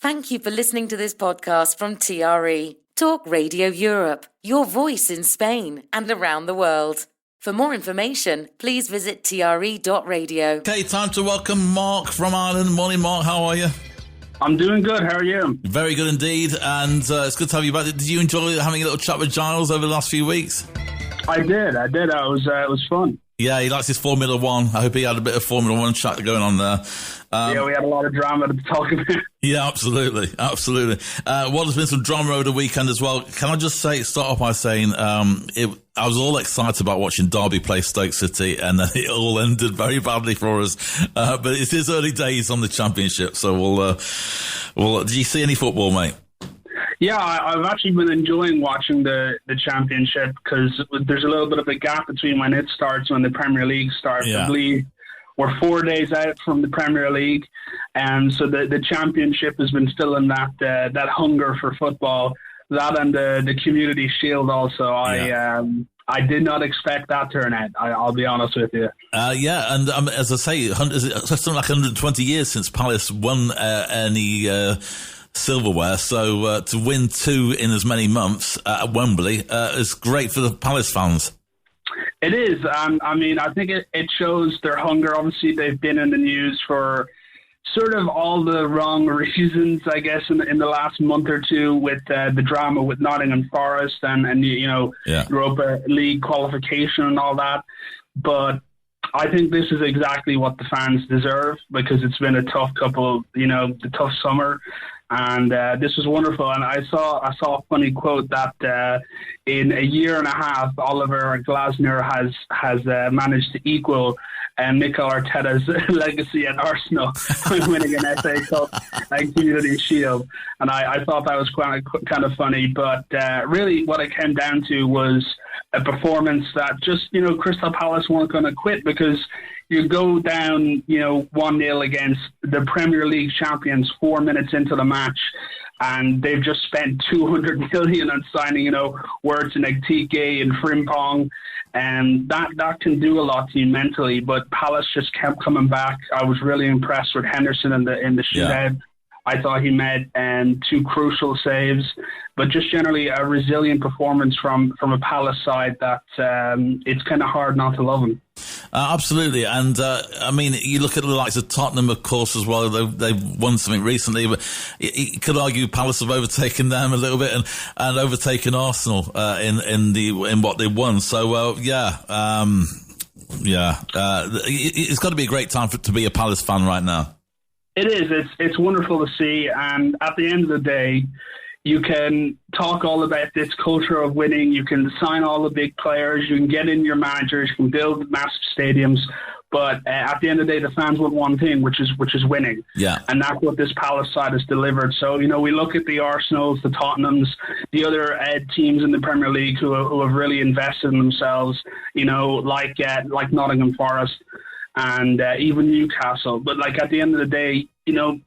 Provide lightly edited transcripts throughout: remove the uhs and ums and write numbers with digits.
Thank you for listening to this podcast from TRE, Talk Radio Europe, your voice in Spain and around the world. For more information, please visit tre.radio. Okay, time to welcome Mark from Ireland. Morning, Mark. How are you? I'm doing good. How are you? Very good indeed, and it's good to have you back. Did you enjoy having a little chat with Giles over the last few weeks? I did. It was fun. Yeah, he likes his Formula One. I hope he had a bit of Formula One chat going on there. Yeah, we had a lot of drama to talk about. Yeah, absolutely. Well, there's been some drama over the weekend as well. Can I just start off by saying I was all excited about watching Derby play Stoke City, and then it all ended very badly for us. But it is early days on the Championship, so we'll. Did you see any football, mate? Yeah, I've actually been enjoying watching the Championship because there's a little bit of a gap between when it starts and when the Premier League starts. Yeah. I believe we're 4 days out from the Premier League, and so the Championship has been still in that hunger for football. That and the Community Shield also. Yeah. I did not expect that turnout. I'll be honest with you. Yeah, and as I say, it's something like 120 years since Palace won any silverware, so to win two in as many months at Wembley is great for the Palace fans. It is. I mean, I think it shows their hunger. Obviously, they've been in the news for sort of all the wrong reasons, I guess, in the last month or two with the drama with Nottingham Forest and Europa League qualification and all that. But I think this is exactly what the fans deserve because it's been a tough the tough summer. And this was wonderful. And I saw a funny quote that in a year and a half, Oliver Glasner has managed to equal Mikel Arteta's legacy at Arsenal by winning an FA Cup and Community Shield. And I thought that was kind of funny. But really what it came down to was a performance that just, Crystal Palace weren't going to quit because you go down, 1-0 against the Premier League champions 4 minutes into the match, and they've just spent 200 million on signing, Wirtz and Ekitike and Frimpong, and that can do a lot to you mentally. But Palace just kept coming back. I was really impressed with Henderson in the shootout. Yeah. I thought he made two crucial saves, but just generally a resilient performance from a Palace side that it's kind of hard not to love him. Absolutely, and I mean, you look at the likes of Tottenham, of course, as well. They've won something recently, but you could argue Palace have overtaken them a little bit and overtaken Arsenal in what they won. So it's got to be a great time to be a Palace fan right now. It is. It's wonderful to see, and at the end of the day, you can talk all about this culture of winning. You can sign all the big players. You can get in your managers. You can build massive stadiums. But at the end of the day, the fans want one thing, which is winning. Yeah. And that's what this Palace side has delivered. So, we look at the Arsenals, the Tottenhams, the other teams in the Premier League who have really invested in themselves, like Nottingham Forest and even Newcastle. But at the end of the day,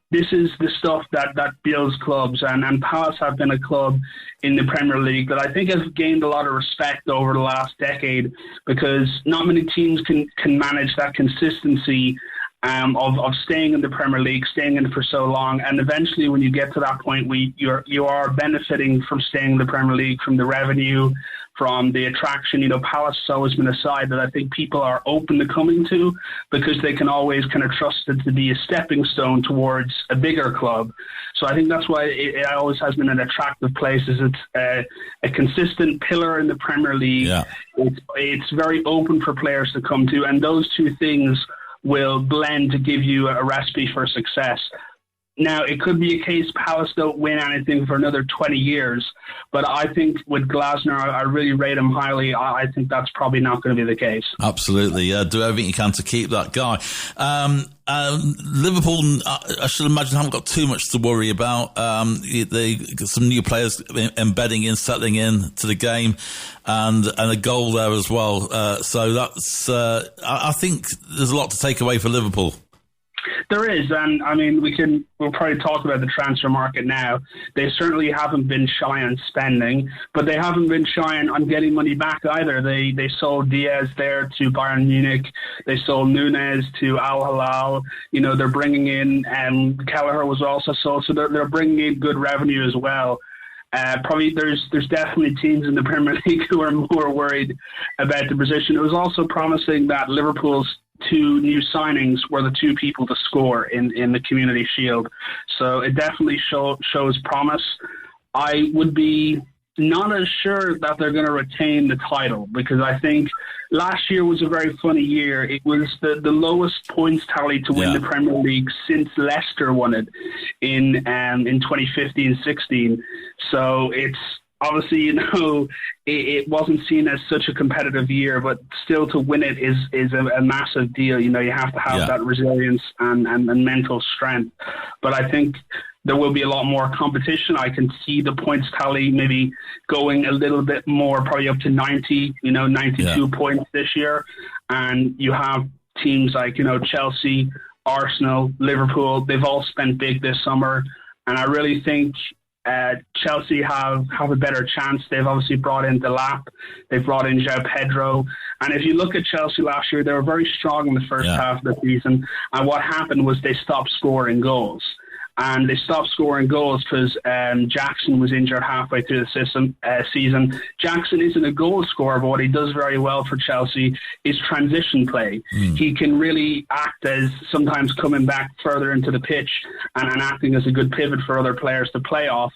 this is the stuff that builds clubs, and Palace have been a club in the Premier League that I think has gained a lot of respect over the last decade because not many teams can manage that consistency of staying in the Premier League, staying in it for so long, and eventually when you get to that point you are benefiting from staying in the Premier League, from the revenue, from the attraction. Palace has always been a side that I think people are open to coming to because they can always kind of trust it to be a stepping stone towards a bigger club. So I think that's why it always has been an attractive place. It's a consistent pillar in the Premier League. Yeah. It's very open for players to come to, and those two things will blend to give you a recipe for success. Now, it could be a case Palace don't win anything for another 20 years, but I think with Glasner, I really rate him highly. I think that's probably not going to be the case. Absolutely, yeah. Do everything you can to keep that guy. Liverpool, I should imagine, haven't got too much to worry about. They got some new players settling in to the game, and a goal there as well. So that's, I think there's a lot to take away for Liverpool. There is, and I mean, we'll probably talk about the transfer market now. They certainly haven't been shy on spending, but they haven't been shy on getting money back either. They sold Diaz there to Bayern Munich. They sold Nunez to Al Hilal. You know, they're bringing in, Kelleher was also sold, so they're bringing in good revenue as well. Probably there's definitely teams in the Premier League who are more worried about the position. It was also promising that Liverpool's two new signings were the two people to score in the Community Shield. So it definitely shows promise. I would be not as sure that they're going to retain the title, because I think last year was a very funny year. It was the lowest points tally to win the Premier League since Leicester won it in 2015-16. So it's obviously, you know, it wasn't seen as such a competitive year, but still to win it is a massive deal. You know, you have to have that resilience and mental strength. But I think there will be a lot more competition. I can see the points tally maybe going a little bit more, probably up to 90, 92 points this year. And you have teams like, Chelsea, Arsenal, Liverpool, they've all spent big this summer. And I really think Chelsea have a better chance. They've obviously brought in Delap, they've brought in João Pedro. And if you look at Chelsea last year, they were very strong in the first half of the season. And what happened was they stopped scoring goals. And they stopped scoring goals because Jackson was injured halfway through the season. Jackson isn't a goal scorer, but what he does very well for Chelsea is transition play. He can really act as sometimes coming back further into the pitch and acting as a good pivot for other players to play off.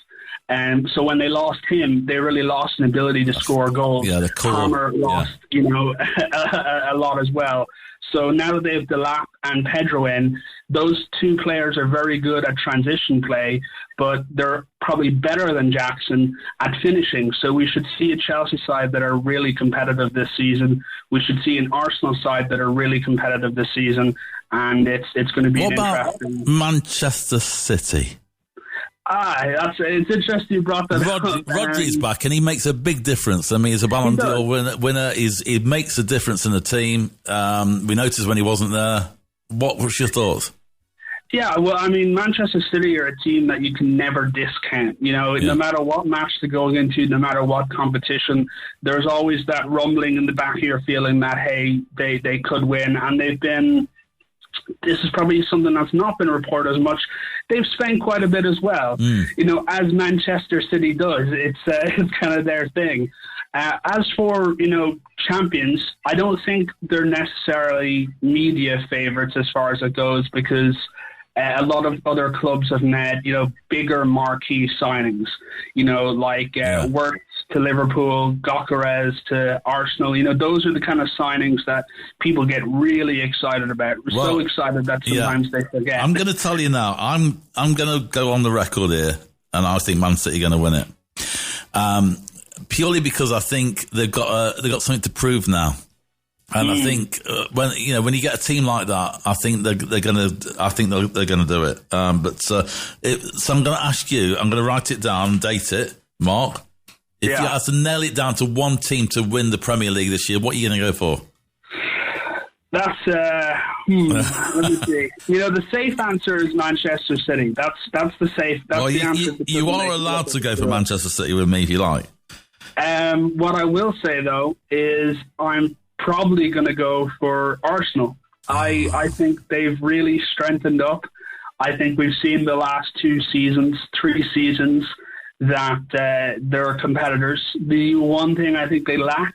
So when they lost him, they really lost an ability to score goals. Yeah, the core. Palmer lost, a lot as well. So now that they have Delap and Pedro in, those two players are very good at transition play, but they're probably better than Jackson at finishing. So we should see a Chelsea side that are really competitive this season. We should see an Arsenal side that are really competitive this season, and it's going to be interesting. What about Manchester City? It's interesting you brought that up. Rodri's back, and he makes a big difference. I mean, he's a Ballon d'Or winner. He makes a difference in the team. We noticed when he wasn't there. What was your thoughts? Yeah, well, I mean, Manchester City are a team that you can never discount. No matter what match they're going into, no matter what competition, there's always that rumbling in the back of your feeling that, hey, they could win. And they've been... This is probably something that's not been reported as much. They've spent quite a bit as well. As Manchester City does. It's kind of their thing. As for, champions, I don't think they're necessarily media favourites as far as it goes, because a lot of other clubs have made, bigger marquee signings, Wirtz to Liverpool, Gyökeres to Arsenal. Those are the kind of signings that people get really excited about. So excited that sometimes they forget. I'm going to tell you now, I'm going to go on the record here, and I think Man City are going to win it. Purely because I think they've got something to prove now. And I think when you get a team like that, I think they're going to do it. So I'm going to ask you. I'm going to write it down, date it, Mark. If you had to nail it down to one team to win the Premier League this year, what are you going to go for? That's let me see. The safe answer is Manchester City. That's the safe. That's the answer. You are allowed to go for Manchester City with me if you like. What I will say though is I'm probably going to go for Arsenal. I think they've really strengthened up. I think we've seen the last 3 seasons, that they're competitors. The one thing I think they lack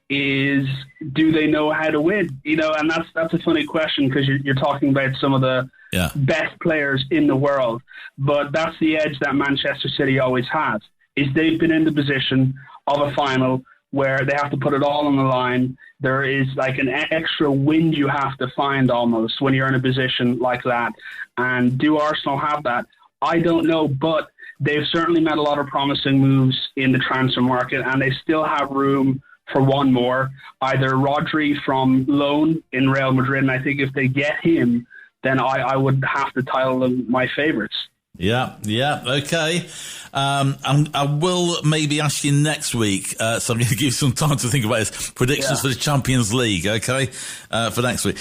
is, do they know how to win? And that's a funny question, because you're talking about some of the best players in the world. But that's the edge that Manchester City always has, is they've been in the position of a final where they have to put it all on the line. There is like an extra wind you have to find almost when you're in a position like that. And do Arsenal have that? I don't know, but they've certainly made a lot of promising moves in the transfer market, and they still have room for one more. Either Rodri from loan in Real Madrid, and I think if they get him, then I would have to title them my favourites. Yeah, okay. I will maybe ask you next week, so I'm going to give you some time to think about this. Predictions for the Champions League, okay, for next week.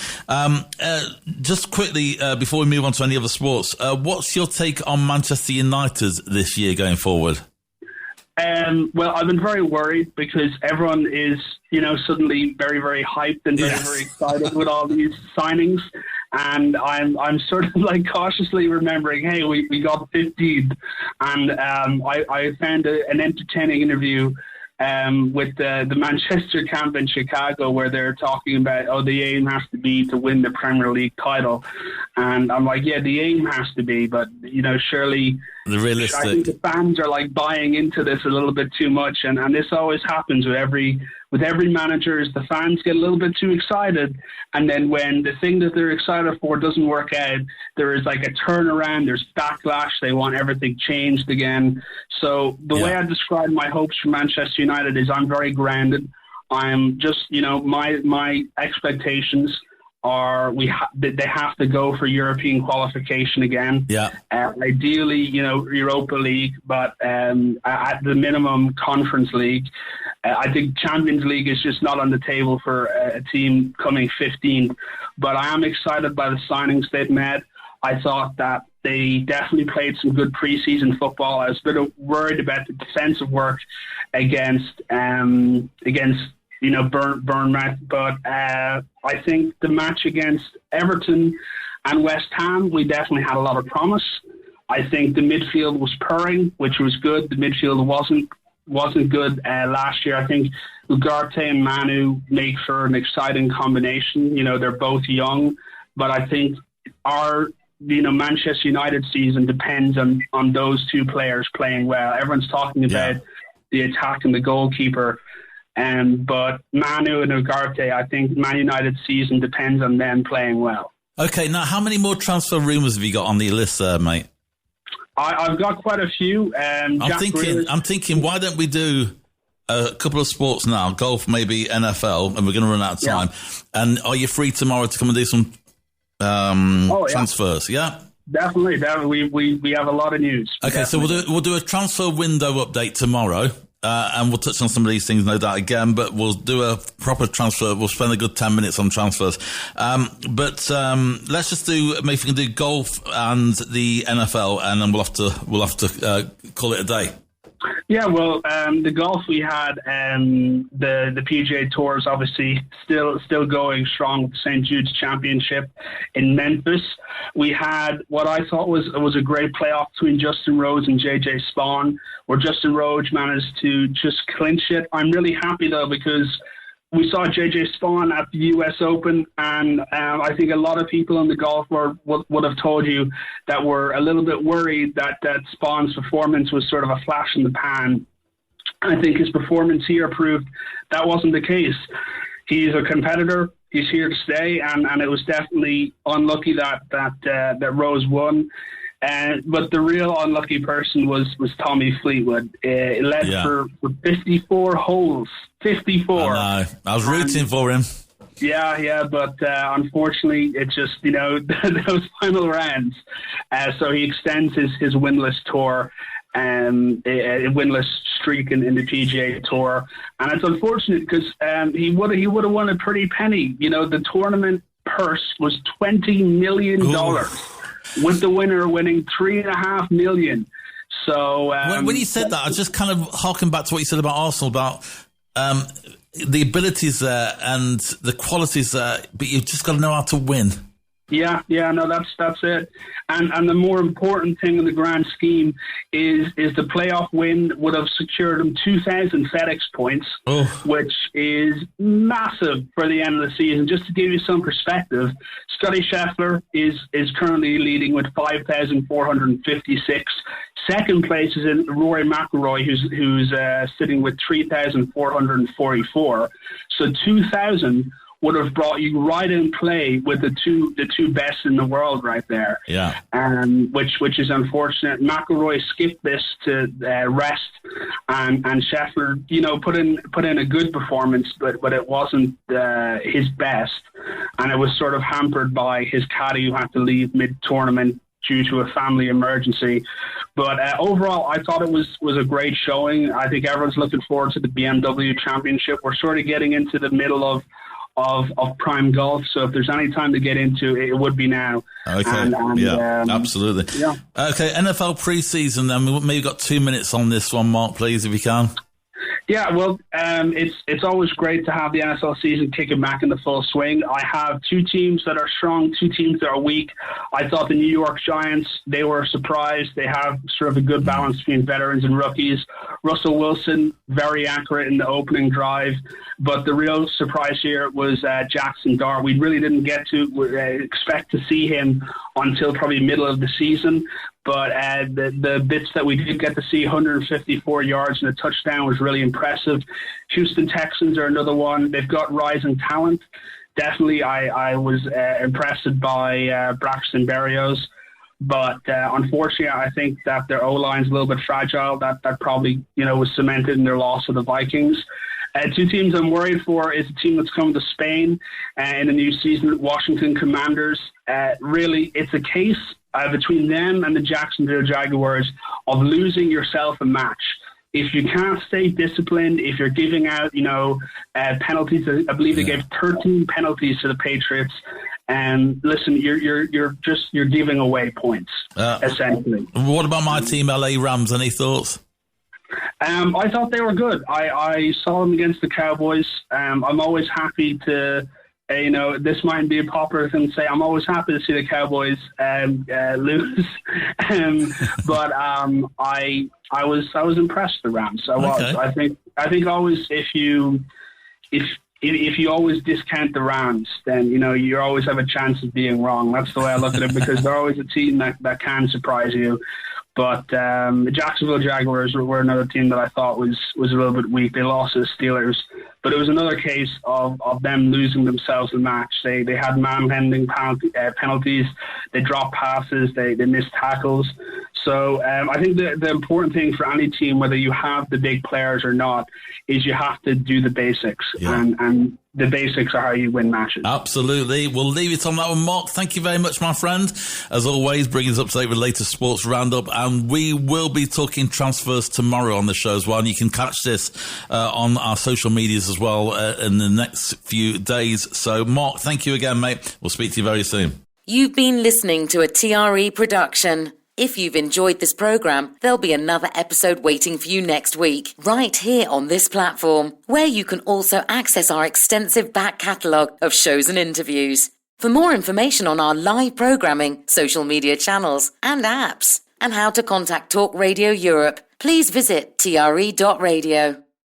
Just quickly, before we move on to any other sports, what's your take on Manchester United this year going forward? Well, I've been very worried because everyone is, suddenly very, very hyped and very, very excited with all these signings. And I'm sort of like cautiously remembering, hey, we got 15th. And I found an entertaining interview with the Manchester camp in Chicago where they're talking about, the aim has to be to win the Premier League title. And I'm like, yeah, the aim has to be, but, surely the realistic. I think the fans are like buying into this a little bit too much. And this always happens with every manager is the fans get a little bit too excited. And then when the thing that they're excited for doesn't work out, there is like a turnaround, there's backlash, they want everything changed again. So the way I describe my hopes for Manchester United is I'm very grounded. I'm just, my expectations are they have to go for European qualification again. Yeah. Ideally, Europa League, but at the minimum Conference League. I think Champions League is just not on the table for a team coming 15th. But I am excited by the signings they've made. I thought that they definitely played some good preseason football. I was a bit worried about the defensive work against Bournemouth, but I think the match against Everton and West Ham, we definitely had a lot of promise. I think the midfield was purring, which was good. The midfield wasn't good last year. I think Ugarte and Manu make for an exciting combination. They're both young, but I think our Manchester United season depends on those two players playing well. Everyone's talking about the attack and the goalkeeper. But Manu and Ugarte, I think Man United's season depends on them playing well. Okay, now how many more transfer rumours have you got on the list there, mate? I've got quite a few. I'm thinking, why don't we do a couple of sports now, golf, maybe NFL, and we're going to run out of time. Yeah. And are you free tomorrow to come and do some transfers? Yeah. Definitely. We have a lot of news. Okay, definitely. So we'll do a transfer window update tomorrow. And we'll touch on some of these things, no doubt, again, but we'll do a proper transfer. We'll spend a good 10 minutes on transfers. But let's just do, maybe we can do golf and the NFL, and then we'll have to call it a day. Yeah, well, the golf we had, the PGA Tour is obviously still going strong with the St. Jude's Championship in Memphis. We had what I thought was a great playoff between Justin Rose and JJ Spaun, where Justin Rose managed to just clinch it. I'm really happy, though, because we saw JJ Spaun at the US Open, and I think a lot of people in the golf world would have told you that we're a little bit worried that Spaun's performance was sort of a flash in the pan. I think his performance here proved that wasn't the case. He's a competitor. He's here to stay, and it was definitely unlucky that Rose won. But the real unlucky person was Tommy Fleetwood. It led for 54 holes. 54. I was rooting for him. Yeah, but unfortunately, it's just, those final rounds. So he extends his winless tour, a winless streak in the PGA Tour. And it's unfortunate because he would have won a pretty penny. The tournament purse was $20 million. With the winner winning $3.5 million. So when you said that, I just kind of harken back to what you said about Arsenal, about the abilities there and the qualities there, but you've just got to know how to win. Yeah, no, that's it. And the more important thing in the grand scheme is the playoff win would have secured him 2,000 FedEx points, which is massive for the end of the season. Just to give you some perspective, Scottie Scheffler is currently leading with 5,456. Second place is in Rory McIlroy, who's sitting with 3,444. So 2,000 would have brought you right in play with the two best in the world right there. Yeah. Which is unfortunate. McIlroy skipped this to rest, and Scheffler, put in a good performance, but it wasn't his best, and it was sort of hampered by his caddy who had to leave mid-tournament due to a family emergency. But overall, I thought it was a great showing. I think everyone's looking forward to the BMW Championship. We're sort of getting into the middle of prime golf, so if there's any time to get into it, it would be now. Okay, absolutely. Yeah. Okay, NFL preseason then. We maybe got 2 minutes on this one, Mark, please, if you can. Yeah, well, it's always great to have the NFL season kicking back in the full swing. I have 2 teams that are strong, 2 teams that are weak. I thought the New York Giants, they were a surprise. They have sort of a good balance between veterans and rookies. Russell Wilson, very accurate in the opening drive. But the real surprise here was Jackson Dart. We really didn't get to expect to see him until probably middle of the season. But the bits that we did get to see, 154 yards and a touchdown, was really impressive. Houston Texans are another one. They've got rising talent. Definitely, I was impressed by Braxton Berrios. But unfortunately, I think that their O-line's a little bit fragile. That probably was cemented in their loss to the Vikings. 2 teams I'm worried for is a team that's coming to Spain in the new season, Washington Commanders. Really, it's a case between them and the Jacksonville Jaguars of losing yourself a match. If you can't stay disciplined, if you're giving out, penalties, I believe they gave 13 penalties to the Patriots. And listen, you're giving away points essentially. What about my team, LA Rams? Any thoughts? I thought they were good. I saw them against the Cowboys. I'm always happy to. This might be a popular thing to say. I'm always happy to see the Cowboys lose, but I was impressed with the Rams. I was. Okay. I think always if you always discount the Rams, then you always have a chance of being wrong. That's the way I look at it, because they're always a team that can surprise you. But the Jacksonville Jaguars were another team that I thought was a little bit weak. They lost to the Steelers, but it was another case of them losing themselves the match. They had manhandling penalties, they dropped passes, they missed tackles. So I think the important thing for any team, whether you have the big players or not, is you have to do the basics. Yeah. And the basics are how you win matches. Absolutely. We'll leave it on that one, Mark. Thank you very much, my friend. As always, bringing us up to date with the latest sports roundup. And we will be talking transfers tomorrow on the show as well. And you can catch this on our social medias as well in the next few days. So, Mark, thank you again, mate. We'll speak to you very soon. You've been listening to a TRE production. If you've enjoyed this program, there'll be another episode waiting for you next week, right here on this platform, where you can also access our extensive back catalogue of shows and interviews. For more information on our live programming, social media channels and apps, and how to contact Talk Radio Europe, please visit TRE.radio.